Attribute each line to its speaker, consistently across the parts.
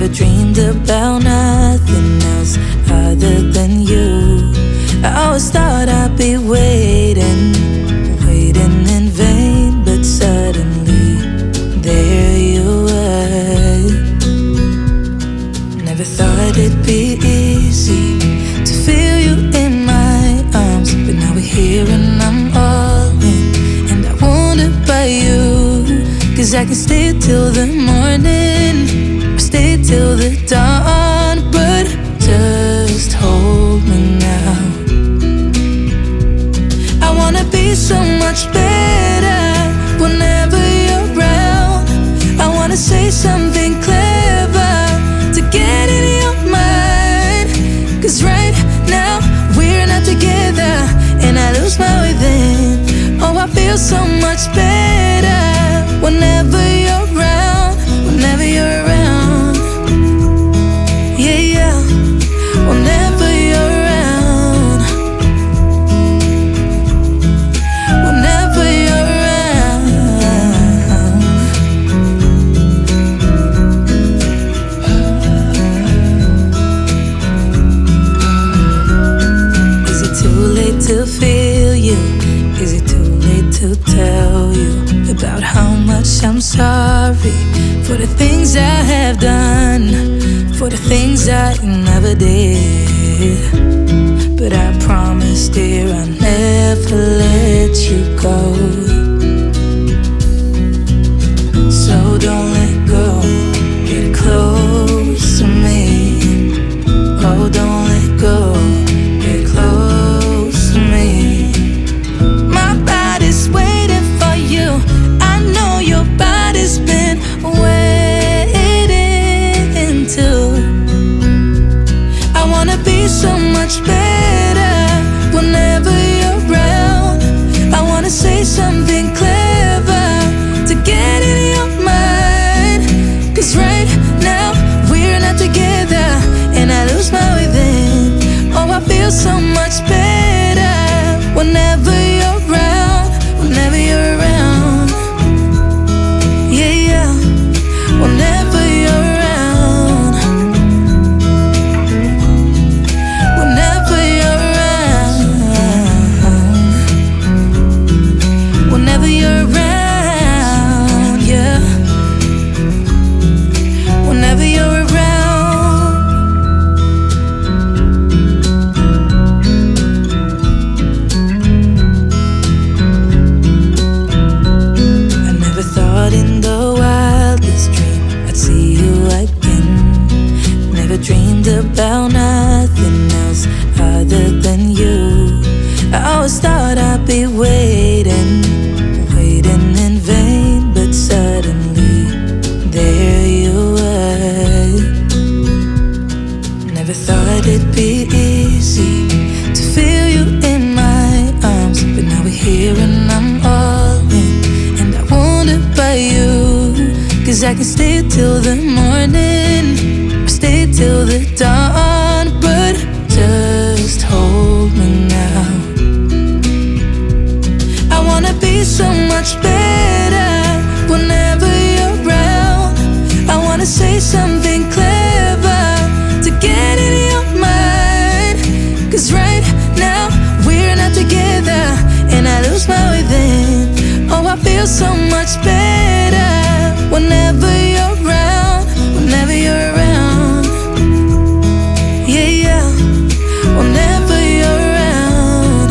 Speaker 1: Never dreamed about nothing else other than you. I always thought I'd be waiting in vain, but suddenly there you were. Never thought it'd be easy to feel you in my arms, but now we're here and I'm all in, and I wonder about you. 'Cause I can stay till the morning, or stay till the dawn, but just hold me now. I wanna be so much better whenever you're around. I wanna say something clever to get in your mind. 'Cause right now we're not together, and I lose my way then. Oh, I feel so much better whenever you're around, whenever you're around. Yeah, yeah, whenever you're around, whenever you're around. Is it too late to feel you? Is it too late to tell you about how much I'm sorry for the things I have done, for the things I never did? But I promise, dear, I'll never let you go. So don't let go, get close to me. Oh, don't let go, get close to me. My body's waiting for you, I know your body's been waiting too. I wanna be so much better whenever you're around. I wanna say something clever to get in your mind. 'Cause right now we're not together, and I lose my way then. Oh, I feel so much better whenever you're around, whenever you're around. Yeah, yeah, whenever you're around, whenever you're around, whenever you're around, yeah, whenever you're around. I never thought in the wildest dream I'd see you again. Never dreamed about nothing else other than you. I always thought I'd be waiting in vain, but suddenly there you were. Never thought it'd be easy to feel you in my arms, but now we're here and I'm all in, and I wonder about you. 'Cause I can stay till the morning, or stay till the dawn, but just hold me now. I wanna be so much better whenever you're around. I wanna say something clever to get in your mind. 'Cause right now we're not together, and I lose my way then. Oh, I feel so much better whenever you're around, whenever you're around. Yeah, yeah, whenever you're around,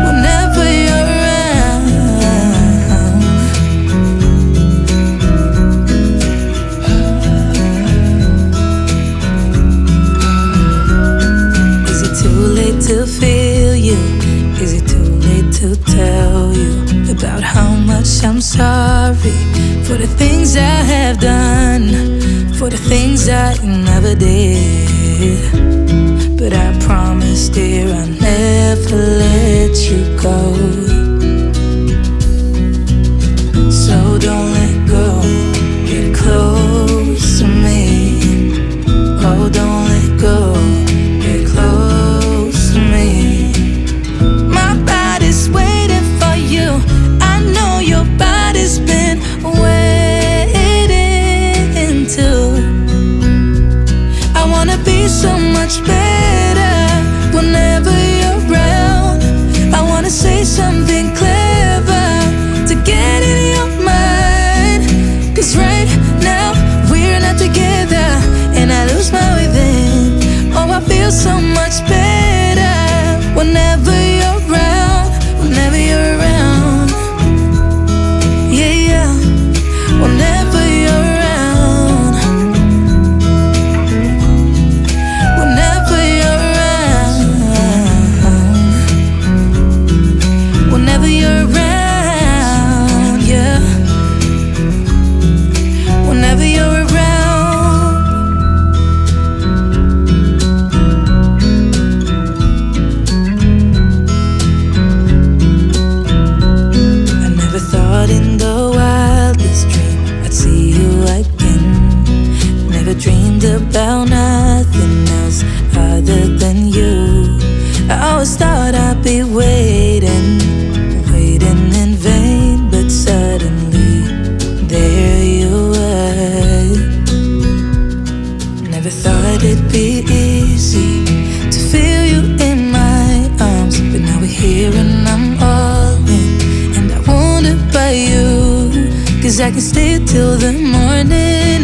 Speaker 1: whenever you're around. Is it too late to feel you? Is it too late to tell you about how much I'm sorry for the things I have done, for the things I never did? But I promise, dear, I'll never let you go. So don't let go, get close to me. Oh, don't let go, get close to me. My body's waiting for you, I know your body's been waiting dreamed about nothing else other than you. I always thought I'd be waiting in vain, but suddenly there you were. Never thought it'd be easy to feel you in my arms, but now we're here and I'm all in, and I wonder about you. 'Cause I can stay till the morning,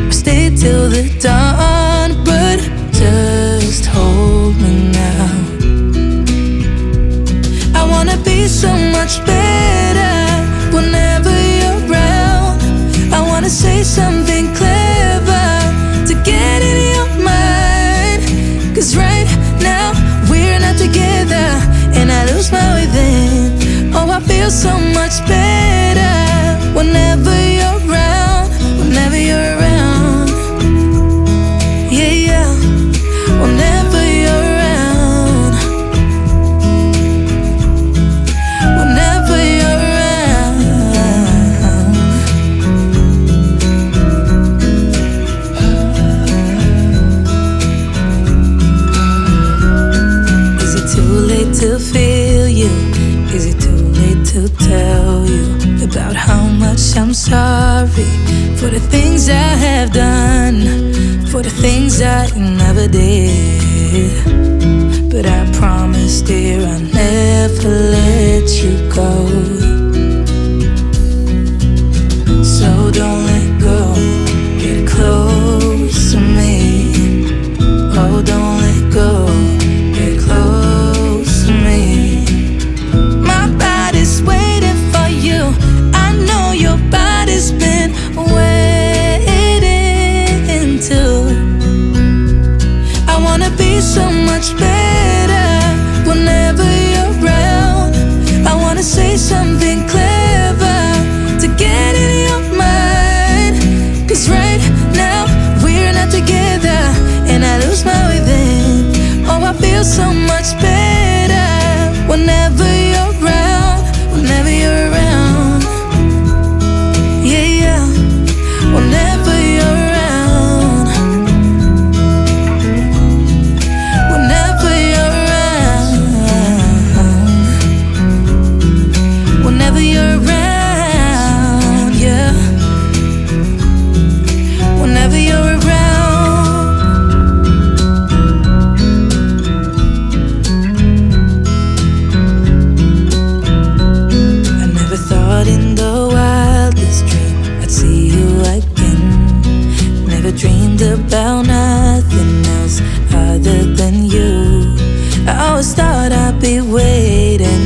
Speaker 1: or stay till the dawn, but just hold me now. I wanna be so much better whenever you're around. I wanna say something clever to get in your mind. 'Cause right now we're not together, and I lose my way then. Oh, I feel so much better whenever you're around, whenever you're around. Yeah, yeah, whenever you're around, whenever you're around. Is it too late to feel you? Is it too late to tell you about how much I'm sorry for the things I have done, for the things I never did? But I promise, dear, I'll never let you go. So don't let go, get close to me. Oh, don't let go, get close to me. My body's waiting for you. I know your body's been waiting too. I wanna be so much better whenever you're around. I wanna say something clever to get in your mind. 'Cause right now we're not together, and I lose my way then. Oh, I feel so much better whenever you're around, whenever you're around. Yeah, yeah, whenever you're around, whenever you're around, whenever you're around, yeah, whenever you're around. I never thought in the wildest dream I'd see you again. Never dreamed about nothing else other than you. I always thought I'd be waiting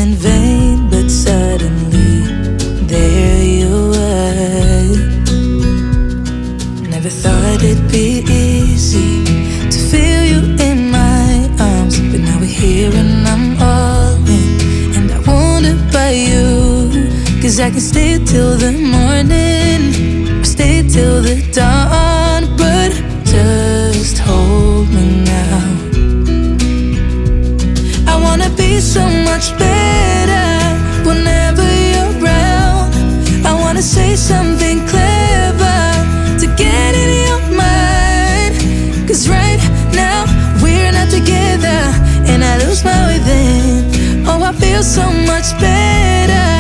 Speaker 1: in vain, but suddenly there you were. Never thought it'd be easy to feel you in my arms, but now we're here and I'm all in, and I wonder about you. 'Cause I can stay till the morning, or stay till the dawn, but just hold me now. I wanna be so much better whenever you're around. I wanna say something clever to get in your mind. 'Cause right now we're not together, and I lose my way then. Oh, I feel so much better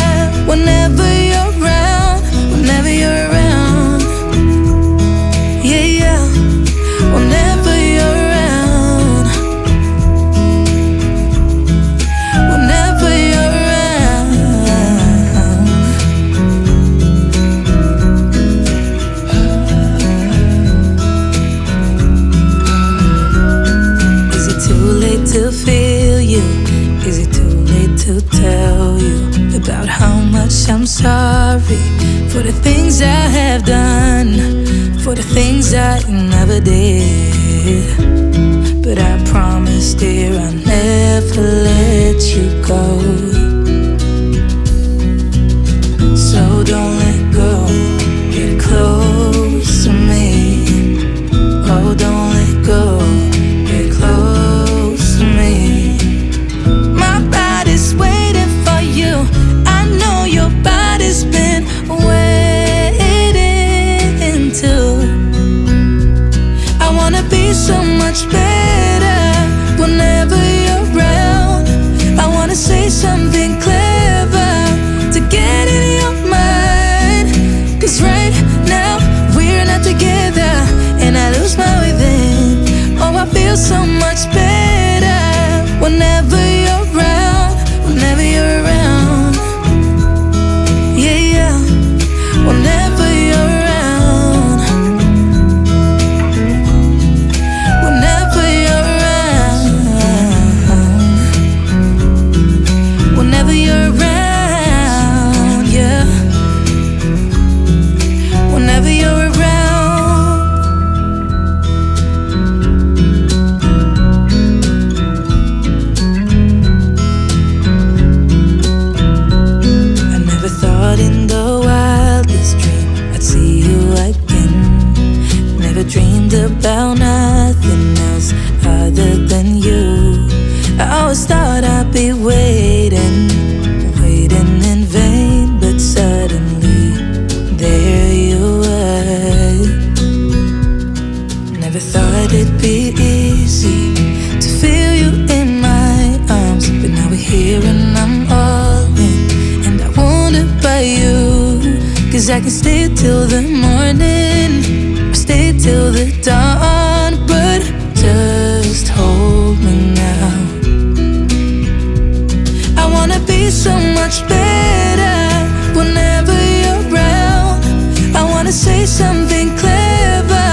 Speaker 1: whenever you're around, whenever you're around. Yeah, yeah, whenever you're around, whenever you're around. Is it too late to feel you? Is it too late to tell you about how much I'm sorry for the things I have done, for the things I never did? But I promise, dear, I'll never let you go. So don't let go, get close to me. Oh, don't let go, get close to me. My body's waiting for you. I know your body's been waiting too. about nothing else other than you. I always thought I'd be waiting in vain, but suddenly there you were. Never thought it'd be easy to feel you in my arms, but now we're here and I'm all in, and I wonder about you. 'Cause I can stay till the morning, or stay till the dawn, but just hold me now. I wanna be so much better whenever you're around. I wanna say something clever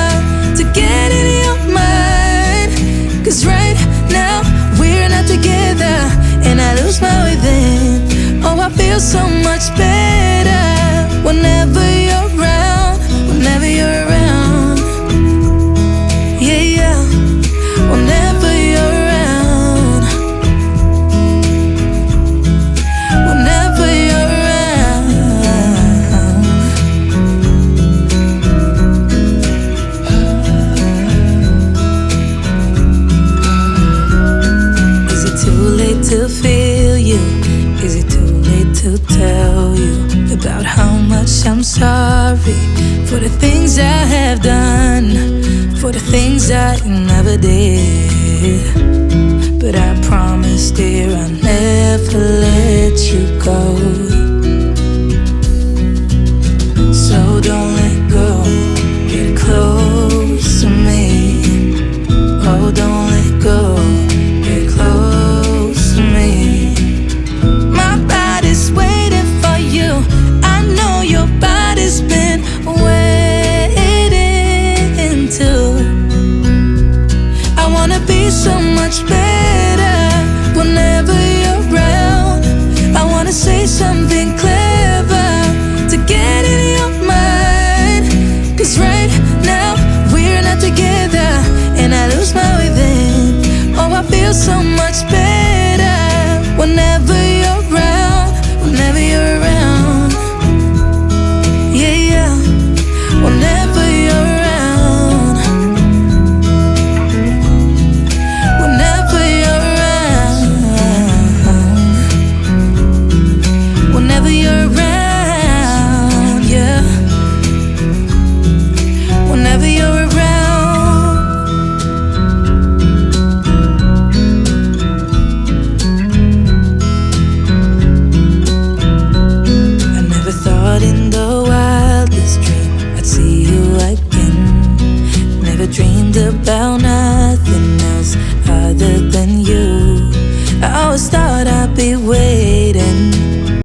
Speaker 1: to get in your mind. 'Cause right now we're not together, and I lose my way then. Oh, I feel so much better whenever you're around, whenever you're around. Yeah, yeah, whenever you're around, whenever you're around. Is it too late to feel you? Is it too late to tell you about how much I'm sorry for the things I have done, for the things I never did? But I promise, dear, I'll never let you go.